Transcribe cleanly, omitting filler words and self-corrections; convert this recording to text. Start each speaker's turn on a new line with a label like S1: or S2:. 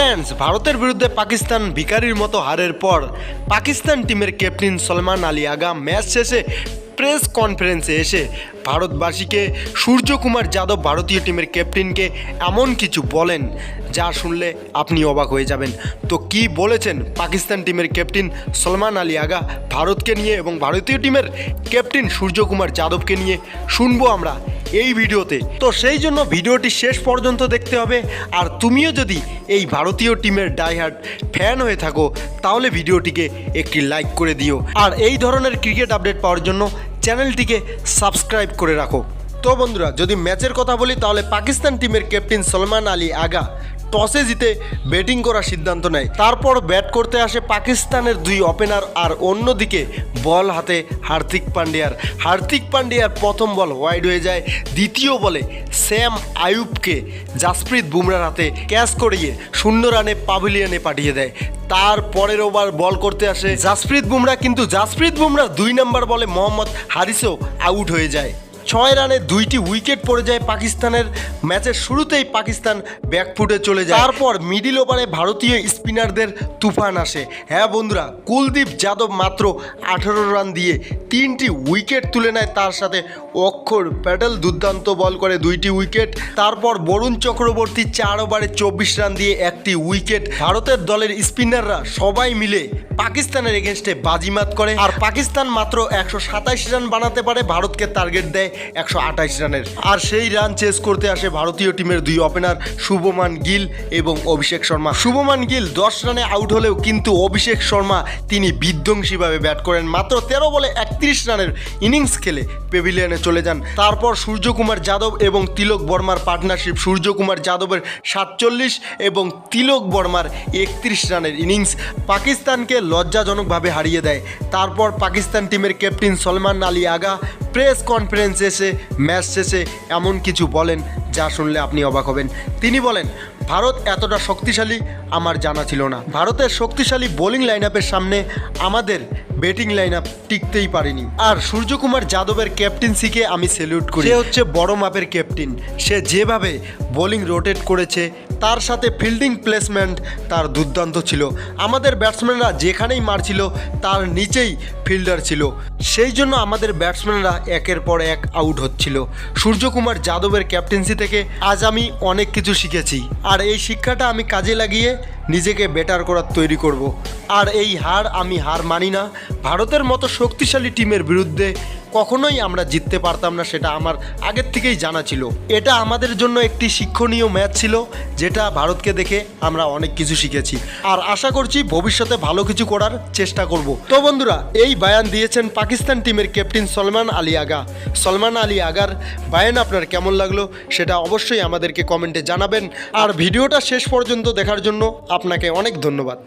S1: Friends, ভারতের বিরুদ্ধে পাকিস্তান ভিখারির মতো হারের পর পাকিস্তান টিমের ক্যাপ্টেন সলমান আলী আগা ম্যাচ শেষে প্রেস কনফারেন্সে এসে ভারতবাসীকে সূর্যকুমার যাদব ভারতীয় টিমের ক্যাপ্টেনকে এমন কিছু বলেন যা শুনলে আপনি অবাক হয়ে যাবেন। তো কি বলেছেন পাকিস্তান টিমের ক্যাপ্টেন সলমান আলী আগা ভারতকে নিয়ে এবং ভারতীয় টিমের ক্যাপ্টেন সূর্যকুমার যাদবকে নিয়ে শুনবো আমরা এই ভিডিওতে। তো সেই জন্য ভিডিওটি শেষ পর্যন্ত দেখতে হবে। আর তুমিও যদি এই ভারতীয় টিমের ডাইহার্ড ফ্যান হয়ে থাকো তাহলে ভিডিওটিকে একটি লাইক করে দিও, আর এই ধরনের ক্রিকেট আপডেট পাওয়ার জন্য চ্যানেলটিকে সাবস্ক্রাইব করে রাখো। তো বন্ধুরা, যদি ম্যাচের কথা বলি তাহলে পাকিস্তান টিমের ক্যাপ্টেন সলমান আলী আগা টসে জিতে ব্যাটিং করার সিদ্ধান্ত নেয়। তারপর ব্যাট করতে আসে পাকিস্তানের দুই ওপেনার, আর অন্যদিকে বল হাতে হার্দিক পান্ডিয়ার প্রথম বল ওয়াইড হয়ে যায়। দ্বিতীয় বলে স্যাম আইয়ুবকে জাসপ্রীত বুমরার হাতে ক্যাচ করিয়ে 0 রানে প্যাভিলিয়নে পাঠিয়ে দেয়। তার পরের ওভার বল করতে আসে জাসপ্রীত বুমরা, কিন্তু জাসপ্রীত বুমরা 2 নম্বর বলে মোহাম্মদ হারিসও আউট হয়ে যায়। 6 রানে 2টি উইকেট পড়ে যায় পাকিস্তানের। ম্যাচের শুরুতেই পাকিস্তান ব্যাকফুটে চলে যায়। তারপর মিডিল ওভারে ভারতীয় স্পিনারদের তুফান আসে। হ্যাঁ বন্ধুরা, কুলদীপ যাদব মাত্র 18 রান দিয়ে 3টি উইকেট তুলে নেয়। তার সাথে অক্ষর প্যাটেল দুর্দান্ত বল করে 2টি উইকেট। তারপর বরুণ চক্রবর্তী 4 ওভারে 24 রান দিয়ে 1টি উইকেট। ভারতের দলের স্পিনাররা সবাই মিলে পাকিস্তানের এগেনস্টে বাজিমাত করে, আর পাকিস্তান মাত্র 127 রান বানাতে পারে, ভারতকে টার্গেট দেয় 128 রানের। আর সেই রান চেস করতে আসে ভারতীয় টিমের 2 ওপেনার শুভমান গিল এবং অভিষেক শর্মা। শুভমান গিল 10 রানে আউট হলেও কিন্তু অভিষেক শর্মা তিনি বিধ্বংসীভাবে ব্যাট করেন। মাত্র 13 বলে 31 রানের ইনিংস খেলে প্যাভিলিয়নে চলে যান। তারপর সূর্যকুমার যাদব এবং তিলক বর্মার পার্টনারশিপ, সূর্যকুমার যাদবের 47 এবং তিলক বর্মার 31 রানের ইনিংস পাকিস্তানকে লজ্জাজনকভাবে হারিয়ে দেয়। তারপর পাকিস্তান টিমের ক্যাপ্টেন সলমান আলী আগা প্রেস কনফারেন্সে এসে ম্যাচ শেষে এমন কিছু বলেন যা শুনলে আপনি অবাক হবেন। তিনি বলেন, ভারত এতটা শক্তিশালী আমার জানা ছিল না। ভারতের শক্তিশালী বোলিং লাইন আপের সামনে আমাদের ব্যাটিং লাইন আপ টিকতেই পারেনি। আর সূর্যকুমার যাদবের ক্যাপ্টেন্সিকে আমি স্যালুট করি। সে হচ্ছে বড় মাপের ক্যাপ্টেন। সে যেভাবে বোলিং রোটেট করেছে, তার সাথে ফিল্ডিং প্লেসমেন্ট তার দুর্দান্ত ছিল। আমাদের ব্যাটসম্যানরা যেখানেই মারছিল তার নিচেই ফিল্ডার ছিল, সেই জন্য আমাদের ব্যাটসম্যানরা একের পর এক আউট হচ্ছিল। সূর্যকুমার যাদবের ক্যাপ্টেন্সি থেকে আজ আমি অনেক কিছু শিখেছি, আর এই শিক্ষাটা আমি কাজে লাগিয়ে নিজেকে বেটার করার তৈরি করব। আর এই আমি হার মানি না। ভারতের মতো শক্তিশালী টিমের বিরুদ্ধে কখনোই আমরা জিততে পারতাম না, সেটা আমার আগের থেকেই জানা ছিল। এটা আমাদের জন্য একটি শিক্ষণীয় ম্যাচ ছিল, যেটা ভারতকে দেখে আমরা অনেক কিছু শিখেছি, আর আশা করছি ভবিষ্যতে ভালো কিছু করার চেষ্টা করব। তো বন্ধুরা, এই বয়ান দিয়েছেন পাকিস্তান টিমের ক্যাপ্টেন সলমান আলী আগা। সলমান আলী আগার বয়ান আপনার কেমন লাগলো সেটা অবশ্যই আমাদেরকে কমেন্টে জানাবেন। আর ভিডিওটা শেষ পর্যন্ত দেখার জন্য আপনাকে অনেক ধন্যবাদ।